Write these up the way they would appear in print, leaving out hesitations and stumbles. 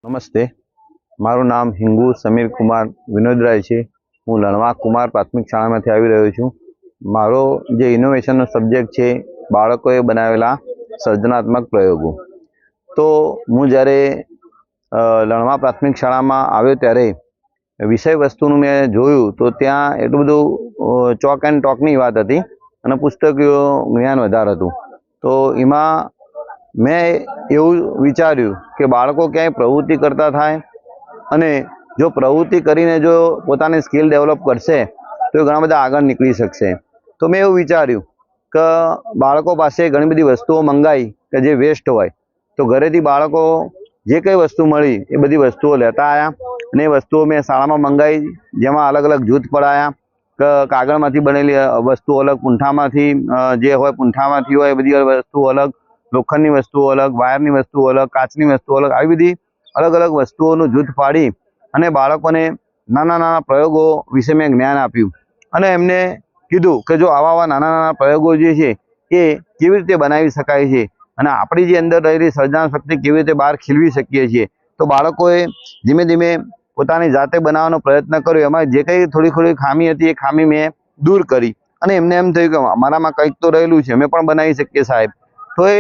નમસ્તે, મારું નામ હિંગુ સમીર કુમાર વિનોદરાય છે। હું લણવા કુમાર પ્રાથમિક શાળામાંથી આવી રહ્યો છું। મારો જે ઇનોવેશનનો સબ્જેક્ટ છે બાળકોએ બનાવેલા સર્જનાત્મક પ્રયોગો। તો હું જ્યારે લણવા પ્રાથમિક શાળામાં આવ્યો ત્યારે વિષય વસ્તુનું મેં જોયું તો ત્યાં એટલું બધું ચોક એન્ડ ટોકની વાત હતી અને પુસ્તકીય જ્ઞાન વધારે હતું। તો એમાં મેં એવું વિચાર્યું કે બાળકો ક્યાંય પ્રવૃત્તિ કરતા થાય અને જો પ્રવૃત્તિ કરીને જો પોતાની સ્કિલ ડેવલપ કરશે તો એ ઘણા બધા આગળ નીકળી શકશે। તો મેં એવું વિચાર્યું કે બાળકો પાસે ઘણી બધી વસ્તુઓ મંગાવી કે જે વેસ્ટ હોય, તો ઘરેથી બાળકો જે કંઈ વસ્તુ મળી એ બધી વસ્તુઓ લેતા આવ્યા અને એ વસ્તુઓ મેં શાળામાં મંગાવી, જેમાં અલગ અલગ જૂથ પડાયા કે કાગળમાંથી બનેલી વસ્તુઓ અલગ, પૂંઠામાંથી જે હોય પૂંઠામાંથી હોય એ બધી વસ્તુઓ અલગ, લોખંડની વસ્તુઓ અલગ, વાયરની વસ્તુઓ અલગ, કાચની વસ્તુઓ અલગ, આવી બધી અલગ અલગ વસ્તુઓનું જૂથ પાડી અને બાળકોને નાના નાના પ્રયોગો વિશે મેં જ્ઞાન આપ્યું અને એમને કીધું કે જો આવા નાના નાના પ્રયોગો જે છે એ કેવી રીતે બનાવી શકાય છે અને આપણી જે અંદર રહેલી સર્જનાત્મક શક્તિ કેવી રીતે બહાર ખીલવી શકીએ છીએ। તો બાળકોએ ધીમે ધીમે પોતાની જાતે બનાવવાનો પ્રયત્ન કર્યો। એમાં જે કંઈ થોડી થોડી ખામી હતી એ ખામી મેં દૂર કરી અને એમને એમ થયું કે અમારામાં કંઈક તો રહેલું છે, અમે પણ બનાવી શકીએ સાહેબ। તો એ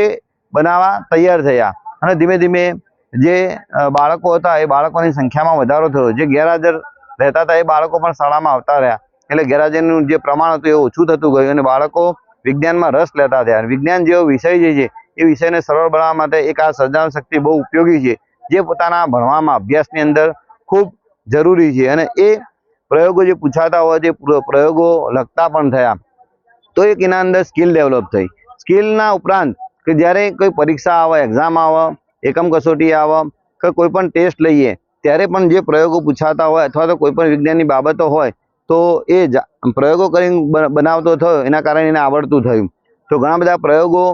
બનાવવા તૈયાર થયા અને ધીમે ધીમે જે બાળકો હતા એ બાળકોની સંખ્યામાં વધારો થયો। જે ગેરહાજર રહેતા હતા એ બાળકો પણ શાળામાં આવતા રહ્યા, એટલે ગેરહાજરીનું જે પ્રમાણ હતું એ ઓછું થતું ગયું અને બાળકો વિજ્ઞાનમાં રસ લેતા થયા। વિજ્ઞાન જેવો વિષય જે છે એ વિષયને સરળ બનાવવા માટે એક આ સર્જનાત્મક શક્તિ બહુ ઉપયોગી છે, જે પોતાના ભણવામાં અભ્યાસની અંદર ખૂબ જરૂરી છે અને એ પ્રયોગો જે પૂછાતા હોય તે પ્રયોગો લખતા પણ થયા। તો એક એના અંદર સ્કિલ ડેવલપ થઈ। સ્કિલના ઉપરાંત કે જ્યારે કોઈ પરીક્ષા આવે, એક્ઝામ આવે, એકમ કસોટી આવે કે કોઈ પણ ટેસ્ટ લઈએ ત્યારે પણ જે પ્રયોગો પૂછાતા હોય અથવા તો કોઈ પણ વિજ્ઞાનની બાબતો હોય તો એ પ્રયોગો કરીને બનાવતો થયો, એના કારણે એને આવડતું થયું। તો ઘણા બધા પ્રયોગો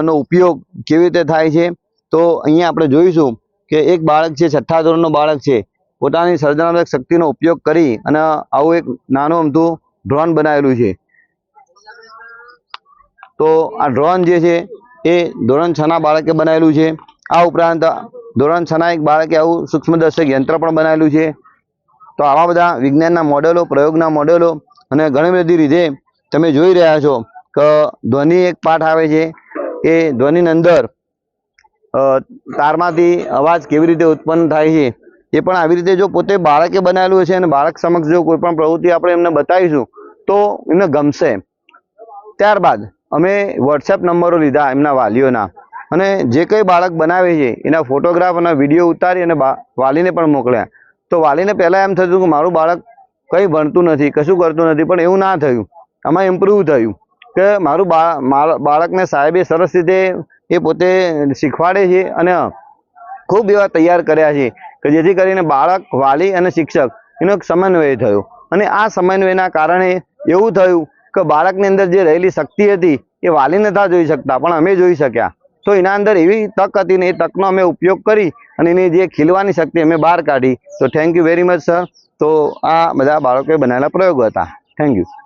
નો ઉપયોગ કેવી રીતે થાય છે તો અહીંયા આપણે જોઈશું કે એક બાળક છે, 6થા ધોરણનો બાળક છે, પોતાની સર્જનાત્મક શક્તિનો ઉપયોગ કરી અને આવું એક નાનું અમથું ડ્રોન બનાવેલું છે। તો આ ડ્રોન જે છે એ ધોરણ 6ના બાળકે બનાવેલું છે। આ ઉપરાંત ધોરણ 6ના એક બાળકે આવું સૂક્ષ્મદર્શક યંત્ર પણ બનાવેલું છે। તો આવા બધા વિજ્ઞાનના મોડેલો, પ્રયોગના મોડેલો અને ઘણી બધી રીતે તમે જોઈ રહ્યા છો કે ધ્વનિ એક પાઠ આવે છે, એ ધ્વનિની અંદર તારમાંથી અવાજ કેવી રીતે ઉત્પન્ન થાય છે એ પણ આવી રીતે જો પોતે બાળકે બનાવેલું હશે અને બાળક સમક્ષ જો કોઈ પણ પ્રવૃત્તિ આપણે એમને બતાવીશું તો એમને ગમશે। ત્યારબાદ અમે વોટ્સએપ નંબરો લીધા એમના વાલીઓના અને જે કંઈ બાળક બનાવે છે એના ફોટોગ્રાફ અને વિડીયો ઉતારી અને વાલીને પણ મોકલ્યા। તો વાલીને પહેલાં એમ થતું કે મારું બાળક કંઈ ભણતું નથી, કશું કરતું નથી, પણ એવું ના થયું। આમાં ઇમ્પ્રૂવ થયું કે મારું બાળકને સાહેબે સરસ રીતે એ પોતે શીખવાડે છે અને ખૂબ એવા તૈયાર કર્યા છે કે જેથી કરીને બાળક, વાલી અને શિક્ષક એનો એક સમન્વય થયો અને આ સમન્વયના કારણે એવું થયું કે બાળકની અંદર જે રહેલી શક્તિ હતી એ વાલી નહોતા જોઈ શકતા પણ અમે જોઈ શક્યા। તો એના અંદર એવી તક હતી ને એ તકનો અમે ઉપયોગ કરી અને એની જે ખીલવાની શક્તિ અમે બહાર કાઢી। તો thank you very much sir. તો આ બધા બાળકોએ બનાવેલા પ્રયોગો હતા। Thank you.